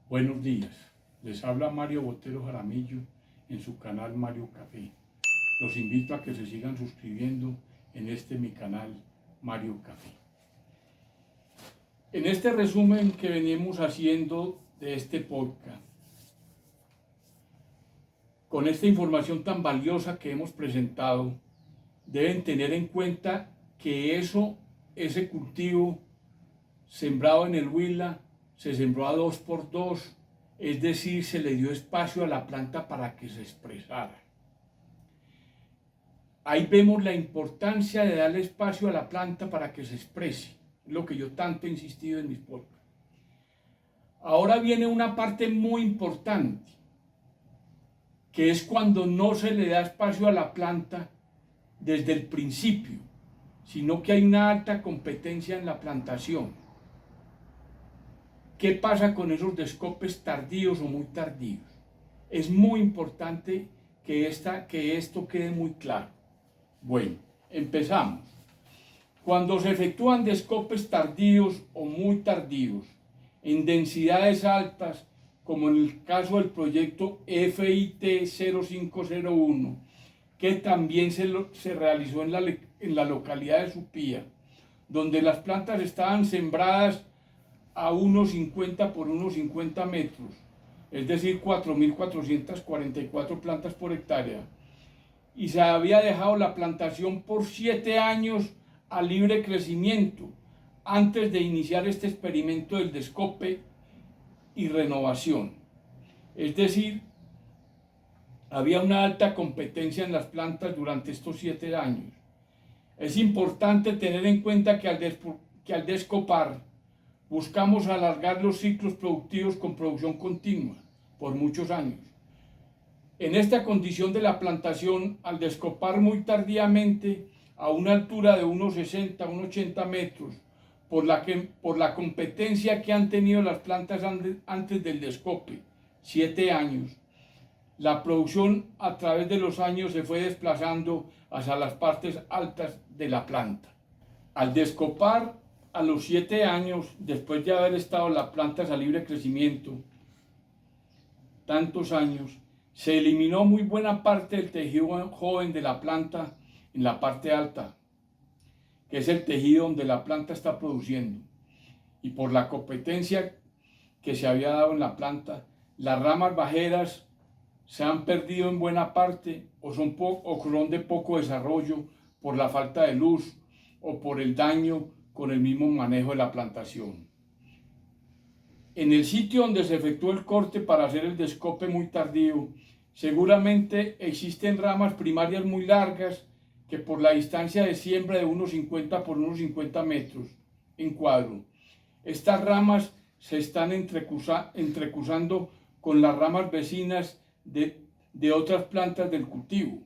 Buenos días, les habla Mario Botero Jaramillo en su canal Mario Café. Los invito a que se sigan suscribiendo en mi canal Mario Café. En este resumen que venimos haciendo de este podcast, con esta información tan valiosa que hemos presentado, deben tener en cuenta que ese cultivo sembrado en el Huila, se sembró a 2x2, es decir, se le dio espacio a la planta para que se expresara. Ahí vemos la importancia de darle espacio a la planta para que se exprese, es lo que yo tanto he insistido en mis podcasts. Ahora viene una parte muy importante, que es cuando no se le da espacio a la planta desde el principio, sino que hay una alta competencia en la plantación. ¿Qué pasa con esos descopes tardíos o muy tardíos? Es muy importante que esto quede muy claro. Bueno, empezamos. Cuando se efectúan descopes tardíos o muy tardíos, en densidades altas, como en el caso del proyecto FIT 0501, que también se realizó en la localidad de Supía, donde las plantas estaban sembradas a unos 50 por unos 50 metros, es decir, 4.444 plantas por hectárea, y se había dejado la plantación por 7 años a libre crecimiento, antes de iniciar este experimento del descope y renovación. Es decir, había una alta competencia en las plantas durante estos 7 años. Es importante tener en cuenta que al descopar, buscamos alargar los ciclos productivos con producción continua por muchos años. En esta condición de la plantación, al descopar muy tardíamente, a una altura de unos 60, unos 80 metros, por la competencia que han tenido las plantas antes del descope, 7 años, la producción a través de los años se fue desplazando hacia las partes altas de la planta. Al descopar, a los 7 años, después de haber estado las plantas a libre crecimiento, tantos años, se eliminó muy buena parte del tejido joven de la planta en la parte alta, que es el tejido donde la planta está produciendo. Y por la competencia que se había dado en la planta, las ramas bajeras se han perdido en buena parte o son de poco desarrollo por la falta de luz o por el daño con el mismo manejo de la plantación. En el sitio donde se efectuó el corte para hacer el descope muy tardío, seguramente existen ramas primarias muy largas que por la distancia de siembra de unos 50 por unos 50 metros en cuadro, estas ramas se están entrecruzando con las ramas vecinas de otras plantas del cultivo.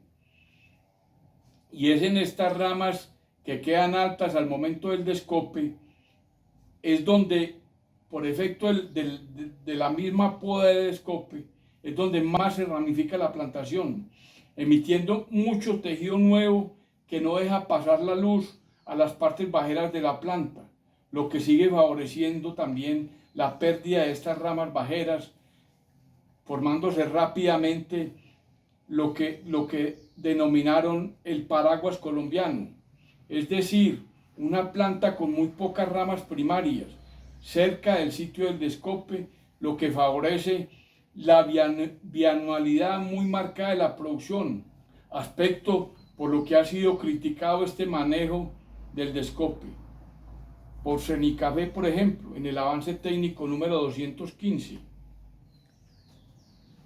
Y es en estas ramas que quedan altas al momento del descope, es donde, por efecto de la misma poda de descope, es donde más se ramifica la plantación, emitiendo mucho tejido nuevo que no deja pasar la luz a las partes bajeras de la planta, lo que sigue favoreciendo también la pérdida de estas ramas bajeras, formándose rápidamente lo que denominaron el paraguas colombiano, es decir, una planta con muy pocas ramas primarias cerca del sitio del descope, lo que favorece la bianualidad muy marcada de la producción, aspecto por lo que ha sido criticado este manejo del descope por Cenicafé, por ejemplo, en el avance técnico número 215.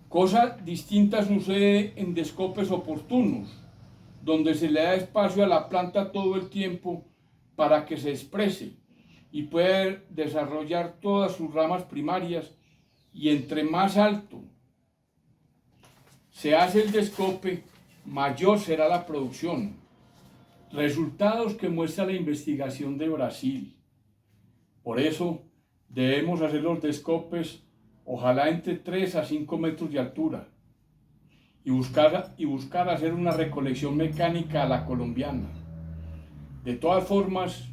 Cosa distinta sucede en descopes oportunos, donde se le da espacio a la planta todo el tiempo para que se exprese y pueda desarrollar todas sus ramas primarias, y entre más alto se hace el descope, mayor será la producción. Resultados que muestra la investigación de Brasil. Por eso debemos hacer los descopes ojalá entre 3 a 5 metros de altura y buscar hacer una recolección mecánica a la colombiana. De todas formas,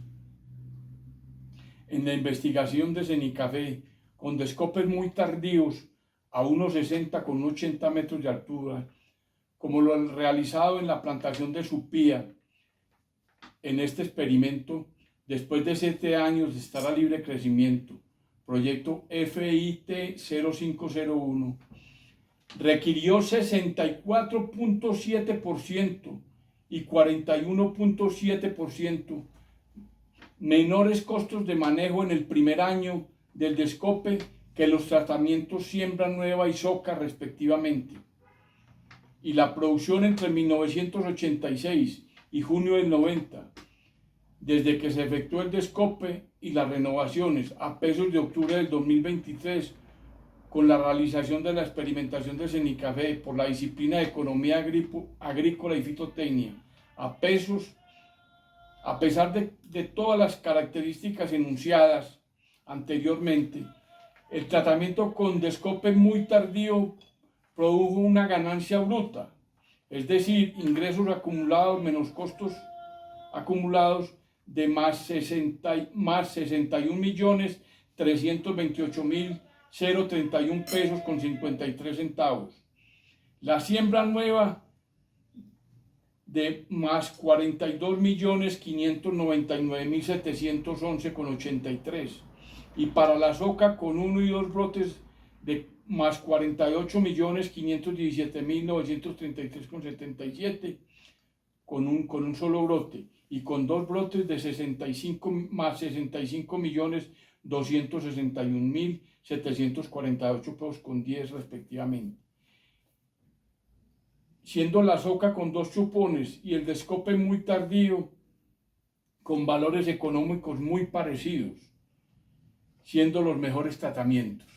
en la investigación de Cenicafé con descopes muy tardíos a 1,60 con 80 metros de altura, como lo realizado en la plantación de Supía. En este experimento, después de 7 años de estar a libre crecimiento, proyecto FIT 0501, requirió 64.7% y 41.7% menores costos de manejo en el primer año del descope que los tratamientos siembra nueva y soca respectivamente. Y la producción entre 1986 y junio del 90, desde que se efectuó el descope y las renovaciones a pesos de octubre del 2023, con la realización de la experimentación de Cenicafé por la disciplina de Economía Agrícola y Fitotecnia, a pesos, a pesar de todas las características enunciadas anteriormente, el tratamiento con descope muy tardío produjo una ganancia bruta, es decir, ingresos acumulados menos costos acumulados de más 61.328.031 pesos con 53 centavos. La siembra nueva de más 42.599.711 con 83. Y para la soca con 1 y 2 brotes de más 48.517.933,77 con un solo brote, y con 2 brotes de 65 más 65.261.748 pesos con 10 respectivamente. Siendo la soca con 2 chupones y el descope muy tardío con valores económicos muy parecidos, siendo los mejores tratamientos.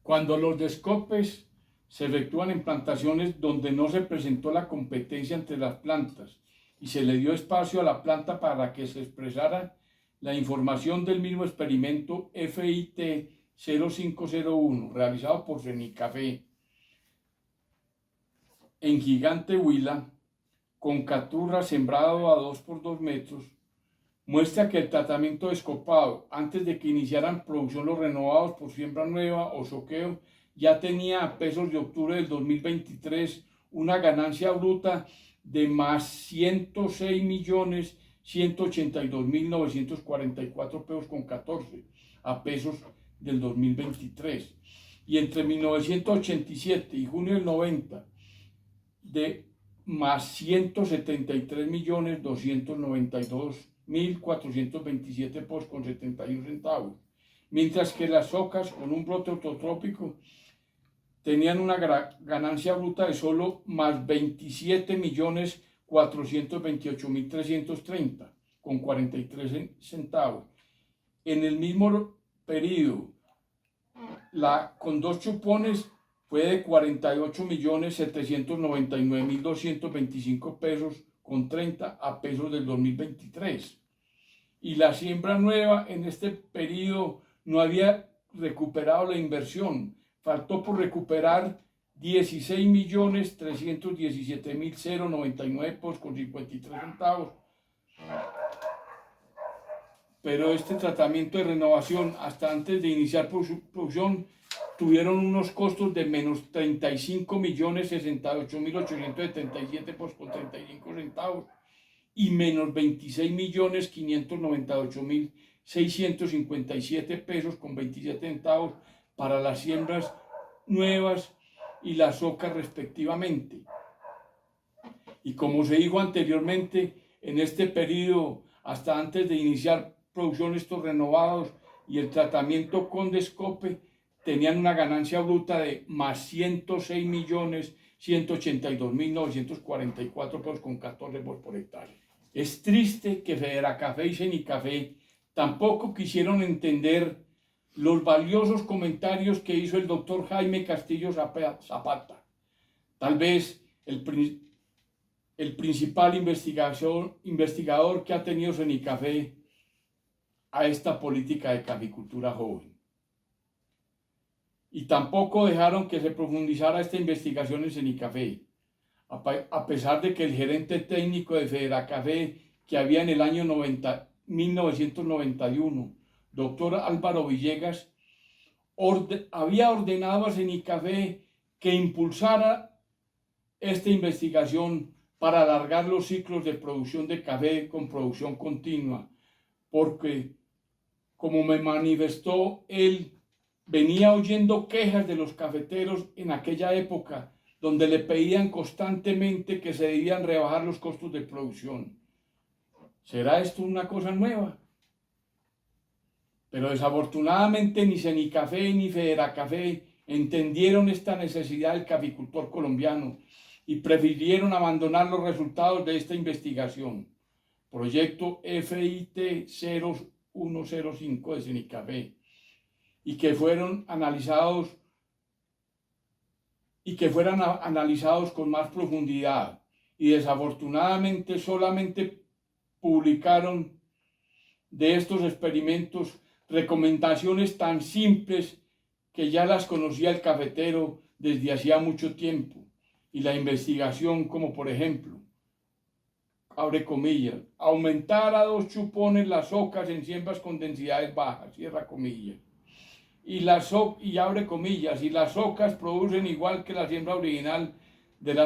Cuando los descopes se efectúan en plantaciones donde no se presentó la competencia entre las plantas y se le dio espacio a la planta para que se expresara la información del mismo experimento FIT 0501 realizado por Cenicafé en Gigante Huila, con caturra sembrado a 2 por 2 metros, muestra que el tratamiento descopado, antes de que iniciaran producción los renovados por siembra nueva o soqueo, ya tenía a pesos de octubre del 2023 una ganancia bruta de más 106.182.944 pesos con 14 a pesos del 2023. Y entre 1987 y junio del 90, de más 173.292.427 pesos con 71 centavos, mientras que las socas con un brote autotrópico tenían una ganancia bruta de solo más 27.428.330 con 43 centavos. En el mismo periodo, con 2 chupones fue de 48.799.225 pesos con 30 a pesos del 2023. Y la siembra nueva en este periodo no había recuperado la inversión. Faltó por recuperar 16.317.099 pesos con 53 centavos. Pero este tratamiento de renovación hasta antes de iniciar producción tuvieron unos costos de menos 35.068.877 pesos con 35 centavos y menos 26.598.657 pesos con 27 centavos para las siembras nuevas y la soca respectivamente. Y como se dijo anteriormente, en este periodo, hasta antes de iniciar producción estos renovados y el tratamiento con descope, tenían una ganancia bruta de más 106.182.944 pesos con 14 pesos por hectárea. Es triste que Federacafé y Cenicafé tampoco quisieron entender los valiosos comentarios que hizo el doctor Jaime Castillo Zapata, tal vez el principal investigador que ha tenido Cenicafé a esta política de caficultura joven. Y tampoco dejaron que se profundizara esta investigación en Cenicafé, a pesar de que el gerente técnico de Federacafé, que había en el año 1991, doctor Álvaro Villegas, había ordenado a Cenicafé que impulsara esta investigación para alargar los ciclos de producción de café con producción continua, porque, como me manifestó él, venía oyendo quejas de los cafeteros en aquella época, donde le pedían constantemente que se debían rebajar los costos de producción. ¿Será esto una cosa nueva? Pero desafortunadamente ni Cenicafé ni Federacafé entendieron esta necesidad del caficultor colombiano y prefirieron abandonar los resultados de esta investigación. Proyecto FIT 0105 de Cenicafé, y que fueran analizados con más profundidad, y desafortunadamente solamente publicaron de estos experimentos recomendaciones tan simples que ya las conocía el cafetero desde hacía mucho tiempo, y la investigación, como por ejemplo, abre comillas, aumentar a 2 chupones las ocas en siembras con densidades bajas, cierra comillas, y abre comillas, y las ocas producen igual que la siembra original de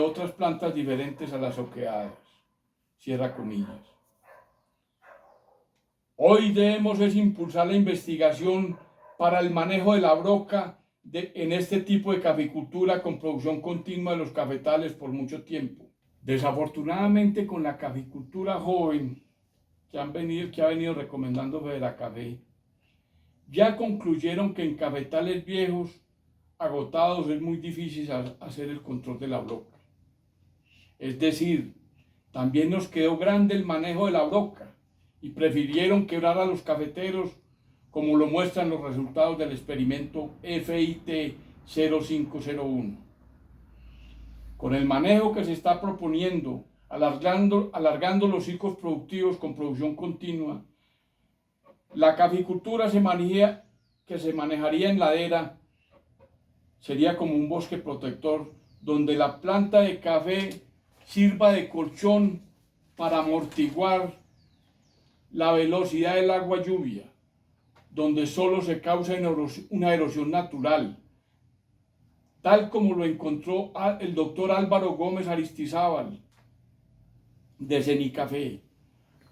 otras plantas diferentes a las oqueadas, cierra comillas. Hoy debemos impulsar la investigación para el manejo de la broca en este tipo de caficultura con producción continua de los cafetales por mucho tiempo. Desafortunadamente, con la caficultura joven que ha venido recomendando Federacafé, ya concluyeron que en cafetales viejos agotados es muy difícil hacer el control de la broca. Es decir, también nos quedó grande el manejo de la broca y prefirieron quebrar a los cafeteros, como lo muestran los resultados del experimento FIT 0501. Con el manejo que se está proponiendo, alargando los ciclos productivos con producción continua, la caficultura que se manejaría en ladera sería como un bosque protector, donde la planta de café sirva de colchón para amortiguar la velocidad del agua lluvia, donde solo se causa una erosión natural, tal como lo encontró el doctor Álvaro Gómez Aristizábal de Cenicafé,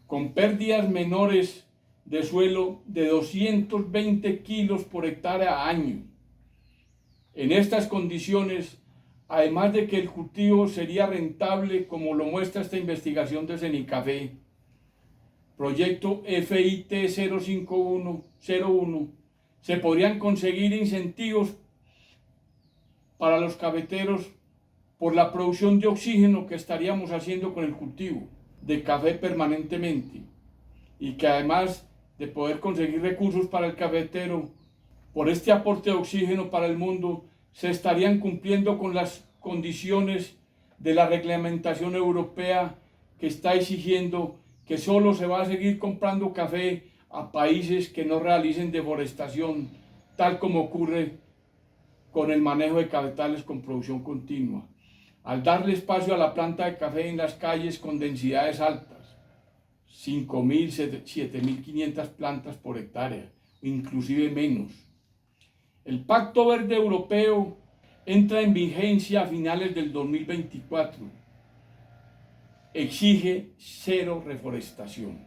con pérdidas menores de suelo de 220 kilos por hectárea año. En estas condiciones, además de que el cultivo sería rentable, como lo muestra esta investigación de Cenicafé, proyecto FIT 05101, se podrían conseguir incentivos para los cafeteros por la producción de oxígeno que estaríamos haciendo con el cultivo de café permanentemente, y que además de poder conseguir recursos para el cafetero, por este aporte de oxígeno para el mundo, se estarían cumpliendo con las condiciones de la reglamentación europea, que está exigiendo que solo se va a seguir comprando café a países que no realicen deforestación, tal como ocurre con el manejo de cafetales con producción continua, al darle espacio a la planta de café en las calles con densidades altas, 5.000, 7.500 plantas por hectárea, inclusive menos. El Pacto Verde Europeo entra en vigencia a finales del 2024. Exige cero reforestación.